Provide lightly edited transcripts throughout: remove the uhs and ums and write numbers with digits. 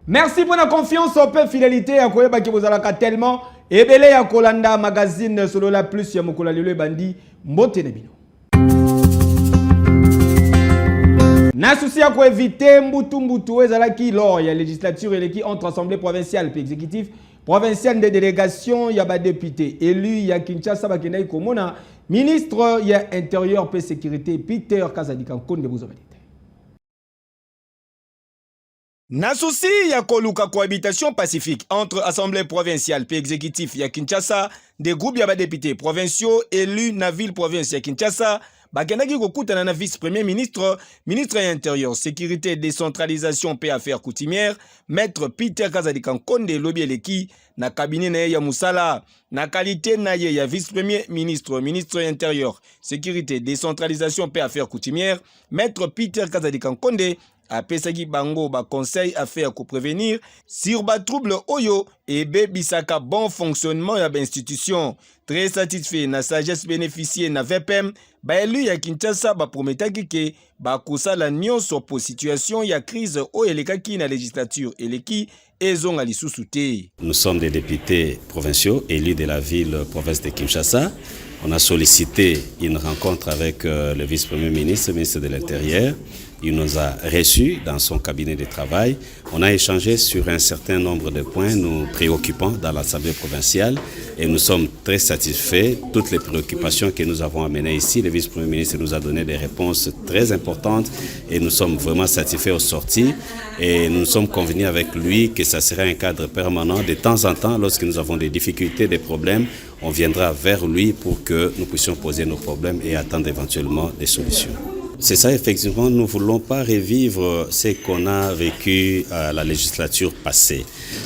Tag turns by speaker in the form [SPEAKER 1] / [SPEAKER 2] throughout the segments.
[SPEAKER 1] Merci pour la confiance au peu fidélité à Koyeba qui vous a tellement ebele ya Kolanda magazine solo la plus ya Mokola Lelo bandi mbote nebino. Na souci à quoi éviter mbutu ezalaki lors ya législature et qui entre assemblée provinciale et exécutif provincial des délégations ya ba député élu ya Kinshasa bakendai komona ministre ya intérieur et sécurité Peter Kazadi Kankonde bozobali. Na souci ya koluka cohabitation pacifique entre assemblée provinciale et exécutif ya Kinshasa, des groupes ya ba députés provinciaux élus na ville province ya Kinshasa, bakendaki kokutana na vice-premier ministre, ministre ya intérieur, sécurité, décentralisation et affaires coutumières, maître Peter Kazadi Kankonde lobi eleki na cabinet na ya Musala, na qualité na ye ya vice-premier ministre, ministre ya intérieur, sécurité, décentralisation et affaires coutumières, maître Peter Kazadi Kankonde a pesaki bango ba conseil à faire pour prévenir sur ba trouble oyo et bisaka bon fonctionnement ya ba institution. Très satisfait na sagesse bénéficier na VPM ba élu ya Kinshasa ba prometaki ke ba kusala nyonso po situation ya crise o elekaki na législature eleki ezonga lisusu te.
[SPEAKER 2] Nous sommes des députés provinciaux élus de la ville province de Kinshasa. On a sollicité une rencontre avec le vice-premier ministre, ministre de l'Intérieur. Il nous a reçus dans son cabinet de travail. On a échangé sur un certain nombre de points nous préoccupants dans l'Assemblée provinciale et nous sommes très satisfaits. Toutes les préoccupations que nous avons amenées ici, le vice-premier ministre nous a donné des réponses très importantes et nous sommes vraiment satisfaits aux sorties et nous sommes convenus avec lui que ça serait un cadre permanent. De temps en temps, lorsque nous avons des difficultés, des problèmes, on viendra vers lui pour que nous puissions poser nos problèmes et attendre éventuellement des solutions. C'est ça, effectivement, nous ne voulons pas revivre ce qu'on a vécu à la législature passée.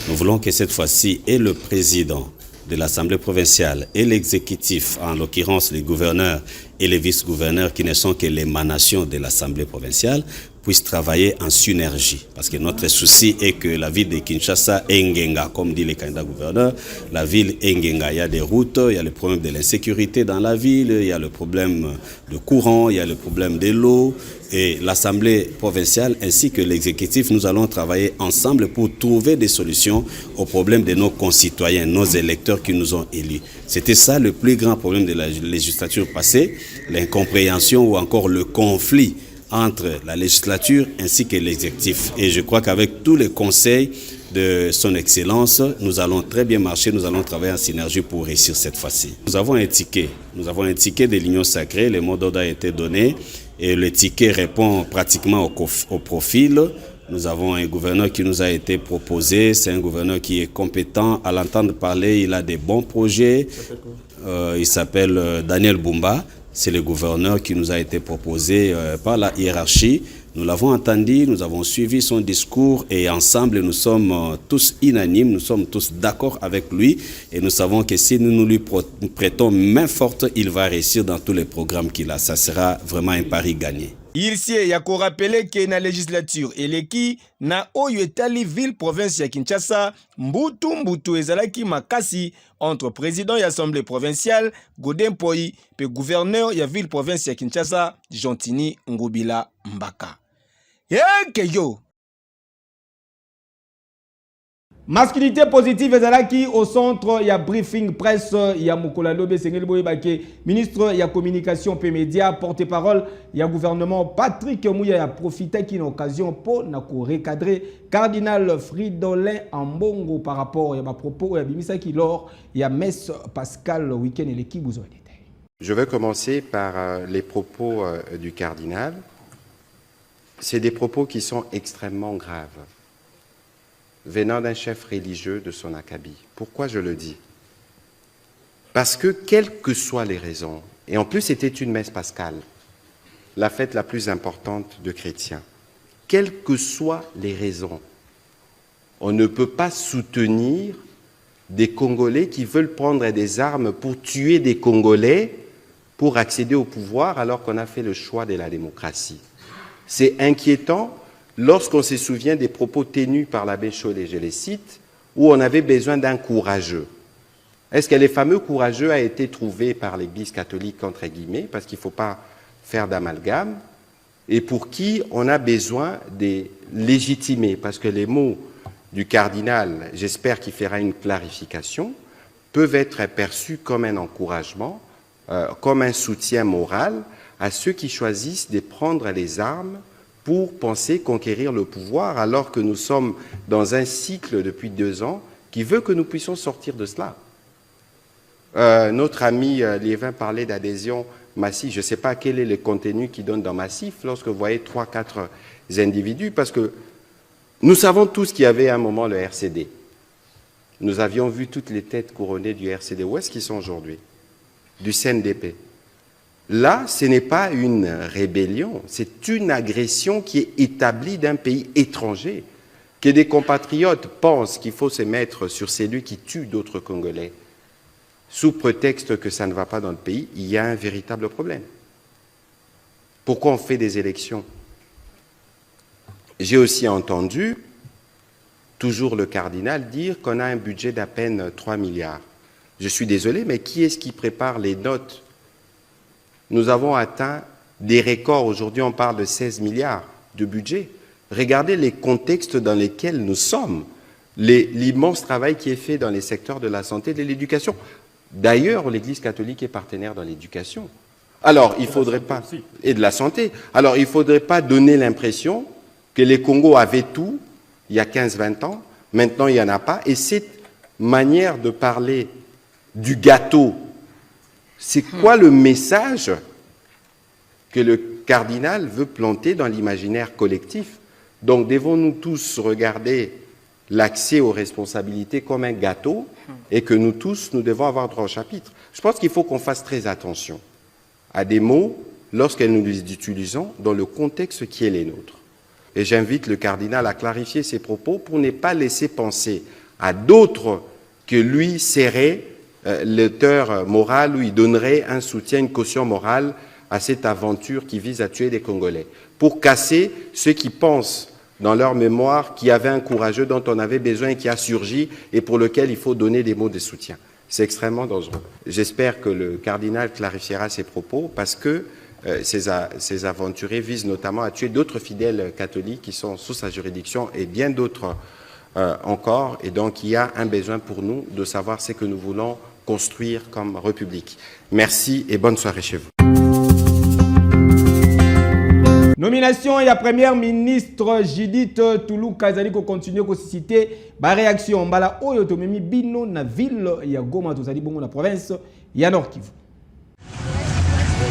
[SPEAKER 2] Nous voulons que cette fois-ci, et le président de l'Assemblée provinciale et l'exécutif, en l'occurrence les gouverneurs et les vice-gouverneurs qui ne sont que l'émanation de l'Assemblée provinciale, puissent travailler en synergie. Parce que notre souci est que la ville de Kinshasa est Ngenga, comme dit les candidats gouverneurs. La ville est Ngenga, il y a des routes, il y a le problème de l'insécurité dans la ville, il y a le problème de courant, il y a le problème de l'eau. Et l'Assemblée provinciale ainsi que l'exécutif, nous allons travailler ensemble pour trouver des solutions aux problèmes de nos concitoyens, nos électeurs qui nous ont élus. C'était ça le plus grand problème de la législature passée, l'incompréhension ou encore le conflit entre la législature ainsi que l'exécutif. Et je crois qu'avec tous les conseils de son Excellence, nous allons très bien marcher, nous allons travailler en synergie pour réussir cette fois-ci. Nous avons un ticket de l'Union sacrée, le mot d'ordre a été donné et le ticket répond pratiquement au profil. Nous avons un gouverneur qui nous a été proposé, c'est un gouverneur qui est compétent, à l'entendre parler, il a des bons projets, il s'appelle Daniel Bumba. C'est le gouverneur qui nous a été proposé par la hiérarchie. Nous l'avons entendu, nous avons suivi son discours et ensemble nous sommes tous unanimes, nous sommes tous d'accord avec lui et nous savons que si nous lui prêtons main forte, il va réussir dans tous les programmes qu'il a. Ça sera vraiment un pari gagné.
[SPEAKER 1] Il s'y a rappelé que na législature eleki na oyo etali ville province ya Kinshasa mbutu ezalaki makasi entre président ya assemblée provinciale Godin Poi pe gouverneur ya ville province ya Kinshasa Jontini Ngubila Mbaka. Yo masculinité positive ezalaki au centre ya briefing presse ya Mokola Lobe Sengeli Boyebake ministre ya communication et médias porte-parole ya gouvernement Patrick Mouya a profité d'une occasion pour na ko recadrer cardinal Fridolin Ambongo par rapport à ma propos ya bimisa qui lors ya messe Pascal week-end et l'équipe vous détail.
[SPEAKER 3] Je vais commencer par les propos du cardinal. C'est des propos qui sont extrêmement graves. venant d'un chef religieux de son acabit. Pourquoi je le dis? Parce que, quelles que soient les raisons, et en plus c'était une messe pascale, la fête la plus importante de chrétiens, quelles que soient les raisons, on ne peut pas soutenir des Congolais qui veulent prendre des armes pour tuer des Congolais pour accéder au pouvoir alors qu'on a fait le choix de la démocratie. C'est inquiétant lorsqu'on se souvient des propos tenus par l'abbé Chollet, je les cite, où on avait besoin d'un courageux. Est-ce que les fameux courageux a été trouvé par l'Église catholique, entre guillemets, parce qu'il ne faut pas faire d'amalgame, et pour qui on a besoin de légitimer, parce que les mots du cardinal, j'espère qu'il fera une clarification, peuvent être perçus comme un encouragement, comme un soutien moral à ceux qui choisissent de prendre les armes pour penser conquérir le pouvoir, alors que nous sommes dans un cycle depuis 2 ans qui veut que nous puissions sortir de cela. Notre ami Liévin parlait d'adhésion massive. Je ne sais pas quel est le contenu qu'il donne dans massif lorsque vous voyez 3-4 individus, parce que nous savons tous qu'il y avait à un moment le RCD. Nous avions vu toutes les têtes couronnées du RCD. Où est-ce qu'ils sont aujourd'hui? Du CNDP. Là, ce n'est pas une rébellion, c'est une agression qui est établie d'un pays étranger. Que des compatriotes pensent qu'il faut se mettre sur celui qui tue d'autres Congolais, sous prétexte que ça ne va pas dans le pays, il y a un véritable problème. Pourquoi on fait des élections? J'ai aussi entendu, toujours le cardinal, dire qu'on a un budget d'à peine 3 milliards. Je suis désolé, mais qui est-ce qui prépare les notes? Nous avons atteint des records. Aujourd'hui, on parle de 16 milliards de budget. Regardez les contextes dans lesquels nous sommes, l'immense travail qui est fait dans les secteurs de la santé et de l'éducation. D'ailleurs, l'Église catholique est partenaire dans l'éducation. Alors, il faudrait pas... Et de la santé. Alors, il ne faudrait pas donner l'impression que les Congos avaient tout il y a 15-20 ans. Maintenant, il n'y en a pas. Et cette manière de parler du gâteau, c'est quoi le message que le cardinal veut planter dans l'imaginaire collectif? Donc, devons-nous tous regarder l'accès aux responsabilités comme un gâteau et que nous tous, nous devons avoir droit au chapitre? Je pense qu'il faut qu'on fasse très attention à des mots lorsque nous les utilisons dans le contexte qui est le nôtre. Et j'invite le cardinal à clarifier ses propos pour ne pas laisser penser à d'autres que lui serait l'auteur moral ou il donnerait un soutien, une caution morale à cette aventure qui vise à tuer des Congolais. Pour casser ceux qui pensent dans leur mémoire qu'il y avait un courageux dont on avait besoin et qui a surgi et pour lequel il faut donner des mots de soutien. C'est extrêmement dangereux. J'espère que le cardinal clarifiera ses propos parce que ces aventuriers visent notamment à tuer d'autres fidèles catholiques qui sont sous sa juridiction et bien d'autres encore. Et donc, il y a un besoin pour nous de savoir ce que nous voulons construire comme République. Merci et bonne soirée chez vous.
[SPEAKER 1] Nomination et la première ministre Judith Tuluka Zali ko continue ko susciter ba réaction mbala oyo tomemi bino na ville ya Goma tozali bongo na province ya Nord Kivu.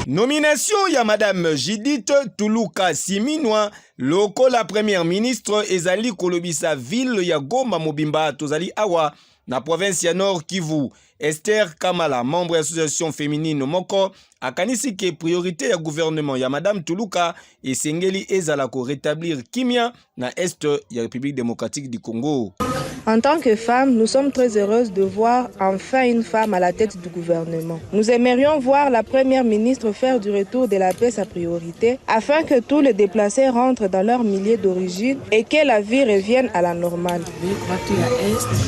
[SPEAKER 1] Nomination ya madame Judith Tuluka Siminwa loko la première ministre ezali kolobisa ville ya Goma mobimba tozali awa na province ya Nord Kivu. Esther Kamala, membre de l'association féminine Moko, a kanisi que priorité ya gouvernement ya madame Tuluka et Sengeli ezalako rétablir kimia na est ya République démocratique du Congo.
[SPEAKER 4] En tant que femme, nous sommes très heureuses de voir enfin une femme à la tête du gouvernement. Nous aimerions voir la première ministre faire du retour de la paix sa priorité afin que tous les déplacés rentrent dans leur milieu d'origine et que la vie revienne à la normale.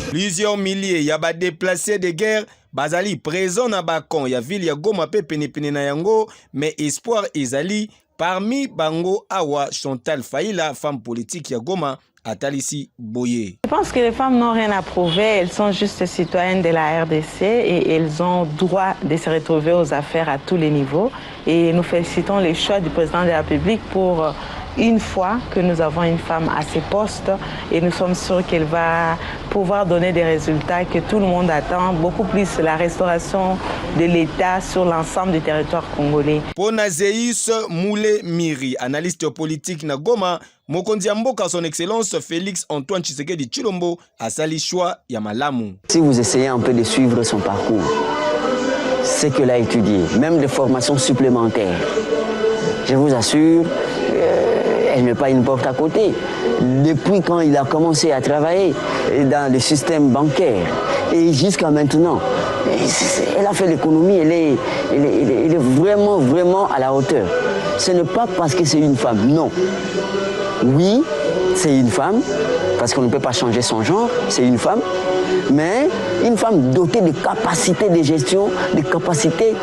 [SPEAKER 1] Plusieurs milliers ya ba déplacés de guerre bazali présent na bakon ya ville ya Goma pe pene na yango mais espoir ezali parmi bango awa Chantal Faïla, femme politique ya Goma Atalisi Boye.
[SPEAKER 5] Je pense que les femmes n'ont rien à prouver, elles sont juste citoyennes de la RDC et elles ont droit de se retrouver aux affaires à tous les niveaux. Et nous félicitons les choix du président de la République pour une fois que nous avons une femme à ces postes et nous sommes sûrs qu'elle va pouvoir donner des résultats que tout le monde attend, beaucoup plus la restauration de l'État sur l'ensemble du territoire congolais.
[SPEAKER 1] Pour Nazéus Moulé Miri, analyste politique na Goma, mokonzi ya mboka son excellence Félix Antoine Tshisekedi Tshilombo a sali choix ya malamu.
[SPEAKER 6] Si vous essayez un peu de suivre son parcours, ce qu'elle a étudié, même des formations supplémentaires, je vous assure, elle n'est pas une porte à côté. Depuis quand il a commencé à travailler dans le système bancaire et jusqu'à maintenant, elle a fait l'économie, elle est vraiment à la hauteur. Ce n'est pas parce que c'est une femme, non. Oui, c'est une femme, parce qu'on ne peut pas changer son genre, c'est une femme, mais une femme dotée de capacités de gestion, de capacités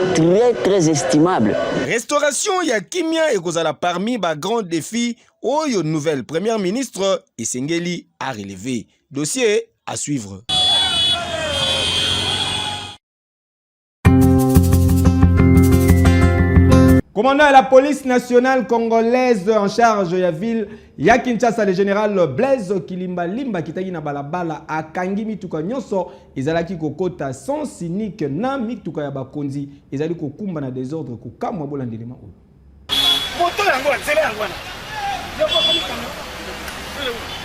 [SPEAKER 6] très estimables.
[SPEAKER 1] Restauration ya kimia ekozala parmi ba grands défis oyo nouvelle première ministre Esengeli a relevé. Dossier à suivre. Commandant de la police nationale congolaise en charge de la ville ya Kinshasa, le général Blaise Kilimba Limba kitaki na balabala akangi mituka nyonso ezalaki kokota sans cynique na mituka ya bakonzi ezali kokumba na désordre kokamwa bolandelema oyo. Moto yango nzela yango na.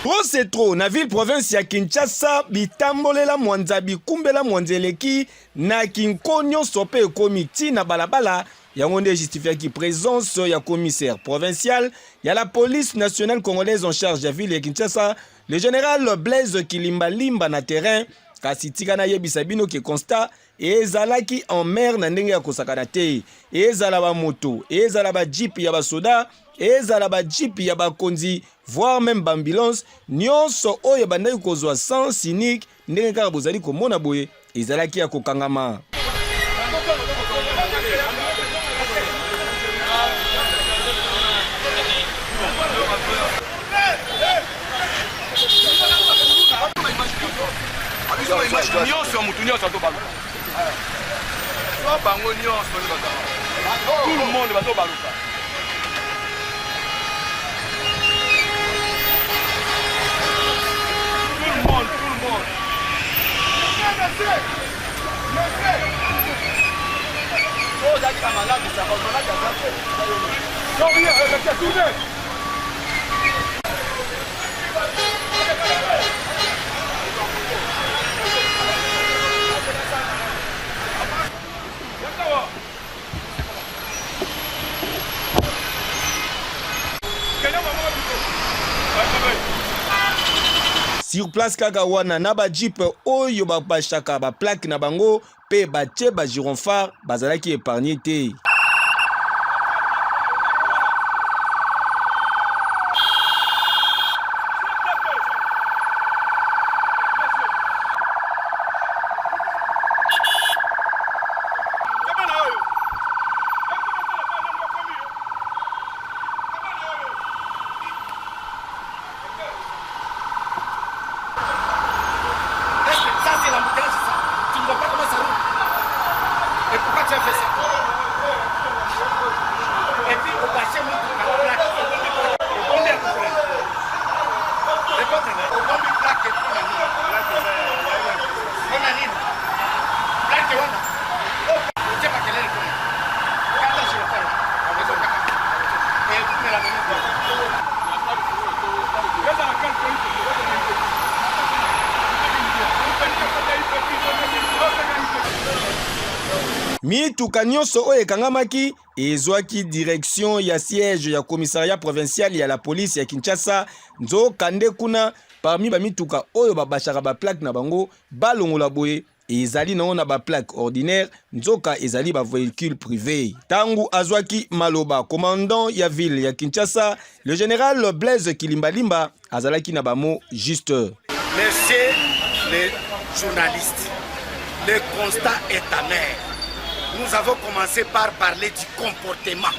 [SPEAKER 1] Trop c'est trop na ville province ya Kinshasa bitambolela mwanza bikumbela mwanzeleki na kinkonyo sope komiti na balabala. Yango nde justifia ki présence ya commissaire provincial ya la police nationale congolaise en charge de la ville de Kinshasa, le général Blaise Kilimba Limba na terrain kasi tika na yebisa bino ke constat ezalaki en mer na ndenge ya kosakana te, ezala ba moto, ezala ba jeep ya ba soda, ezala ba jeep ya ba konzi, voire même ba ambulance, nyonso oyo bandaki kozwa sans cynique ndenge kaka bozali komona boye ezalaki ya kokangama.
[SPEAKER 7] Tout le monde va tout baluka. Tout le monde. Oh, d'accord, malade, ça va malade.
[SPEAKER 1] Sur place kagawana na ba jeep oyo ba bachaka ba plaque na bango pe ba tche ba gironphare bazalaki épargné te. Mituka nyonso oyo ekangamaki ezwaki direction ya siège ya commissariat provincial ya la police ya Kinshasa nzoka nde kuna parmi ba mituka oyo babashaka ba plaque na bango balongola boye ezali na ba plaque ordinaire nzoka ezali ba véhicule privé. Tangu azwaki maloba commandant ya ville ya Kinshasa, le général Blaise Kilimba Limba azalaki na ba mot juste.
[SPEAKER 8] Messieurs les journalistes, le constat est amer. Nous avons commencé par parler du comportement.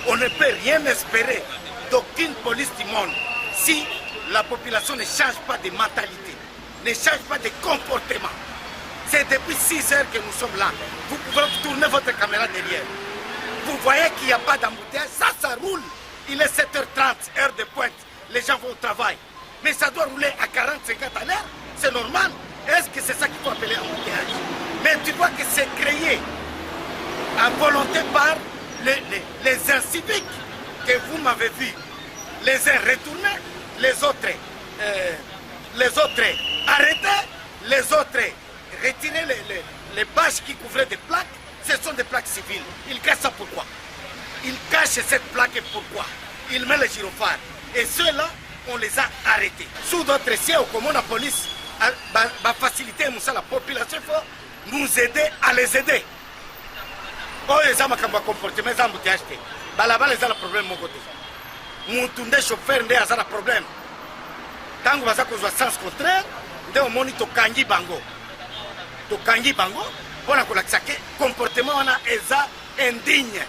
[SPEAKER 8] On ne peut rien espérer d'aucune police du monde si la population ne change pas de mentalité, ne change pas de comportement. C'est depuis 6 heures que nous sommes là. Vous pouvez tourner votre caméra derrière. Vous voyez qu'il n'y a pas d'embouteillage, ça roule. Il est 7h30, heure de pointe. Les gens vont au travail. Mais ça doit rouler à 40-50 à l'heure. C'est normal. Est-ce que c'est ça qu'il faut appeler embouteillage? Mais tu vois que c'est créé à volonté par les inciviques que vous m'avez vus. Les uns retournés, les autres arrêtés, les autres retirer les bâches qui couvraient des plaques. Ce sont des plaques civiles. Ils cachent ça pourquoi? Ils cachent cette plaque pourquoi? Ils mettent les gyrophares. Et ceux-là, on les a arrêtés. Sous d'autres sièges, comme la police va faciliter la population, il faut nous aider à les aider. Oh, les gens qui ont comporté, mais ils ont acheté. Là-bas, ils ont le problème de mon côté. Mon chauffeur, ils ont le problème. Tant que vous avez un sens contraire, vous avez un kangi bango. To kangi bango, pour la comportement est indigne.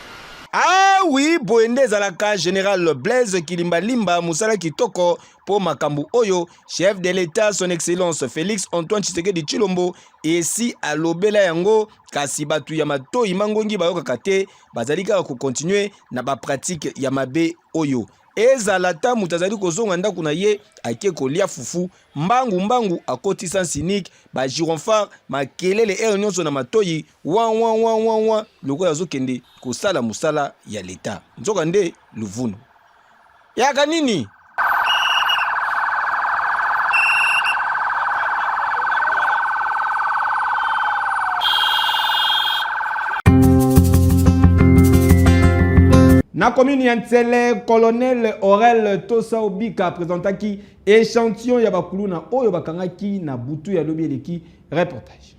[SPEAKER 1] Ah oui, boende zalaka général Blaise Kilimbalimba Musala Kitoko pour Makambu Oyo, chef de l'État, son excellence Félix Antoine Tshisekedi Tshilombo, et si à l'obela yango kasi batu yamato imangongi bayoka kate bazalika ko continuer na ba pratique yamabe Oyo. Ezalata mutazali kozonga ndaku na ye ake kolia fufu mbangu akoti sans cynique ba gironfar makelele nyonso na matoyi wa lokola azokende kosala musala ya leta nzoka nde luvunu yaka nini. Na commune Yantsele, colonel Aurel Tosa Obika présentaki échantillon ya bakuluna oyo bakangaki na butu ya lobieleki reportage.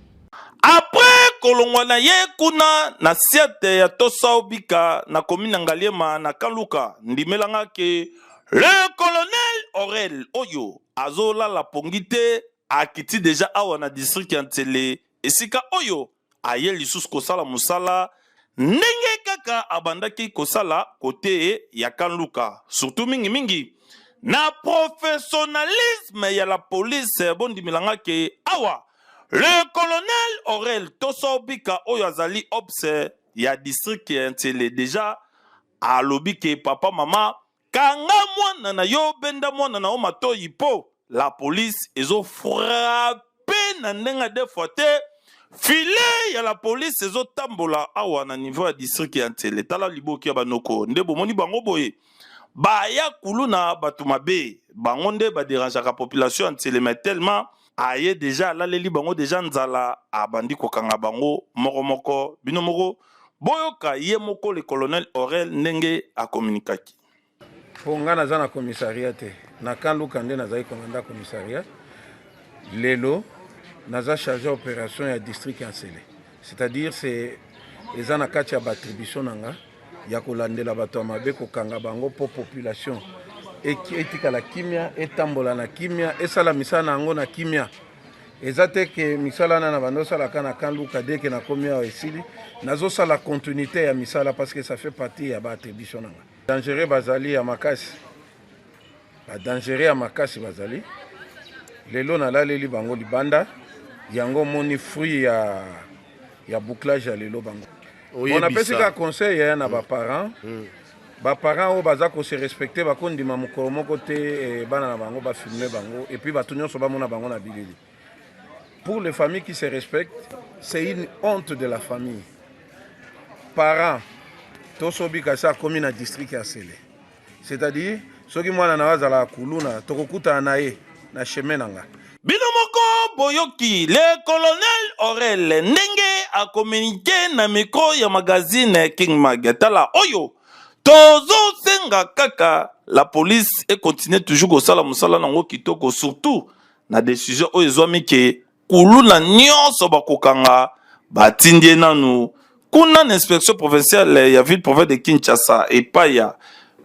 [SPEAKER 9] Après kolongwana ye kuna na siete ya Tosa Obika na commune Ngaliema na Kaluka ndimelanga ke le colonel Aurel oyo azola la pongite akiti déjà awa na district Yantsele esika oyo aye lisusu kosala musala ndenge kaka abandaki kosala kote ya Kanluka surtout mingi na professionnalisme ya la police bondi milanga ke awa le colonel Aurel Tosa Obika oyo azali obse ya district ya Ntele déjà alobi ke papa mama kanga mwana na yo benda mwana na o matoyi po la police ezo frappé na ndenga de fois te filet ya la police ezo tambola awa na niveau ya district ya Ntele tala liboki ya banoko nde bomoni bango boye baya kuluna batu mabe bango nde baderangeaka population ya Ntele mais tellement aye déjà alaleli bango déjà nzala abandi kokanga bango moko bino moko boyoka ye moko le colonel Aurel ndenge akomunikaki.
[SPEAKER 10] Ponga naza na commissariat te na Kanluka nde nazali commandant commissariat lelo naza chargé opération ya district ya Nsele, c'est-à-dire c'est eza na kati ya batribution nanga ya kolandela bato ya mabe kokanga bango po population etikala kimia etambola na kimia esala misala na yango na kimia eza te ke misala na bando osalaka na Kanluka deke na komi awa esili nazosala continuité ya misala parce que ça fait partie ya batribution nanga. Dangereux bazali ya makasi badangereux ya makasi bazali lelo nalaleli bango libanda yango moni fruit ya bouclage ya lelo bango. On appelle ça conseil ya na ba parents. Ba parents o baza ko se respecter ba kondima mukolo moko te bana na bango ba filmer bango et puis ba tunyo so ba mona bango na bilili. Pour les familles qui se respectent, c'est une honte de la famille. Parents tosobika sa commune na district ya Nsele. C'est-à-dire soki mwana na wazala kuluna tokokuta na ye na chemin nanga.
[SPEAKER 9] Binomoko boyoki le colonel Aurel ndenge a communiqué na micro ya magazine King Magetala oyo tozo senga kaka la police et continue toujours kosala musala nango kitoko surtout na décision oyo ezwami ke kuluna nyonso bakokanga batindie nanu kuna l'inspection provinciale ya ville province de Kinshasa et paya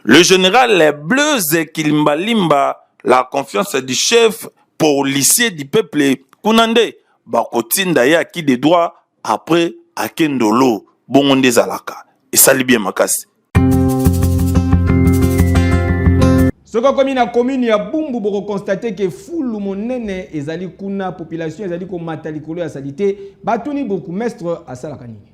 [SPEAKER 9] le général Blaise Kilimbalimba la confiance du chef policier du peuple kunande bakotinda ya ki de droit après akendolo bongonde zalaka et sali bien makasi.
[SPEAKER 1] Soko komi na commune ya Bumbu boko constater que fulu monene ezali kuna population ezali ko matalikolo ya salite batuni beaucoup mestre asalaka nini.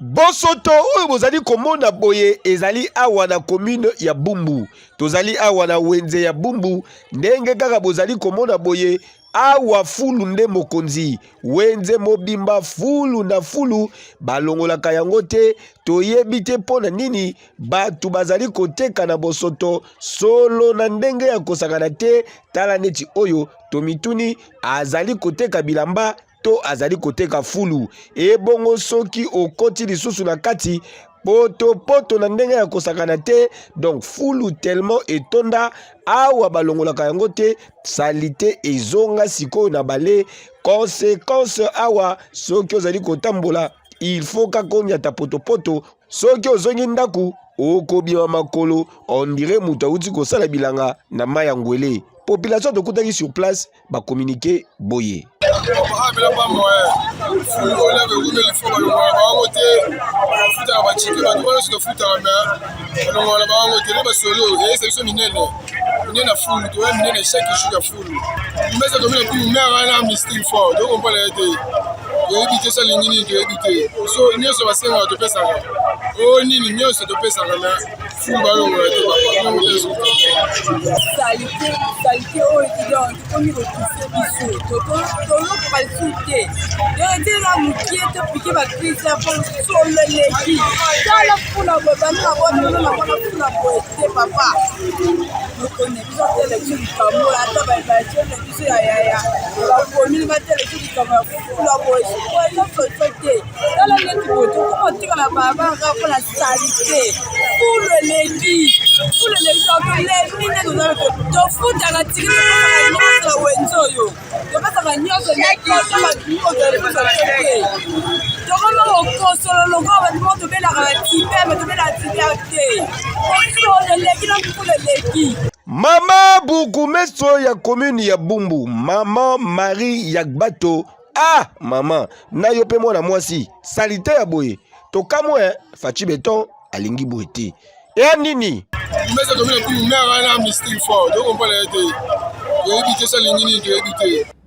[SPEAKER 1] Bosoto oyo bozali komona boye ezali awa na commune ya Bumbu. Tozali awa na wenze ya Bumbu ndenge kaka bozali komona boye awa fulu nde mokonzi wenze mobimba fulu na fulu balongolaka yango te toyebi te pona nini batu bazali koteka na bosoto solo na ndenge ya kosakana te tala neti oyo tomituni azali koteka bilamba to azali koteka fulu ebongo soki okoti lisusu na kati poto na ndenge ya kosakana te donc fulu tellement etonda awa balongolaka yango te salite ezonga sikoyo na bale conséquence awa soki ozali kotambola il faut kakonyata poto soki ozongi ndaku okobima makolo on dirait mutu awuti kosala bilanga na mai ya ngwele. Population tokutaki sur place ba communiquer boye
[SPEAKER 11] qualité oyo étudiant tokomi kotuse biso tolokopalisute yote na mokie topike bakrise ya sololeki tala funa boye banina bonana bona funa boye te papa nokone biso teleki likambo ata baebaetione biso yayaya bakomini bateleki likambo ya funa boye soso te tala neti boye tokomotika na babanga mpona salite fuleleki tolefutaka tiki topasaka wenze oyo topasaka nyonso tokoma kokosolo lokola batimo tobelaka batipeme tobelaka tipe te osoleleki na fuleleki.
[SPEAKER 1] Mama Bukumeso ya commune ya Bumbu, Maman Marie Yagbato. Ah, maman, na yo pe mwana mwasi, salite ya boye. Tokamwe, fachi beton, alingi boete. E nini?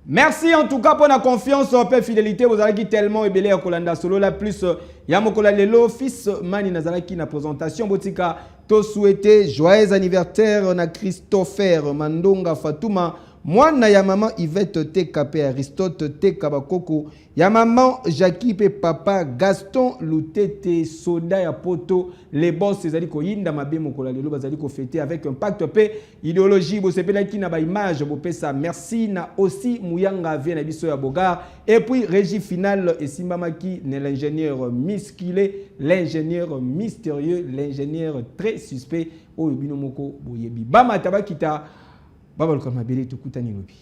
[SPEAKER 12] Merci en tout cas pour la confiance et fidélité. Vous avez tellement ébélé à Kolanda Solo la plus. Yamokola Lelo, fils Mani Nazaraki na présentation. Botika, to souhaité joyeux anniversaire na Christopher Mandonga Fatouma. Moi, na ya maman Yvette TKP Aristote TKBakoko. Ya maman Jackie pe papa Gaston Lutete Soda ya poto. Les boss ezali ko yinda mabe mokola lelo bazali ko fêter avec un pacte pe idéologie bo sepela ki na ba image bo pesa merci na aussi Muyanga vient na biso ya Bogar et puis régie finale et Simbamaki ne l'ingénieur musculé, l'ingénieur mystérieux, l'ingénieur très suspect o bino moko boyebi. Bama tabakita Baba Lukama Bele Tukutani Lobi.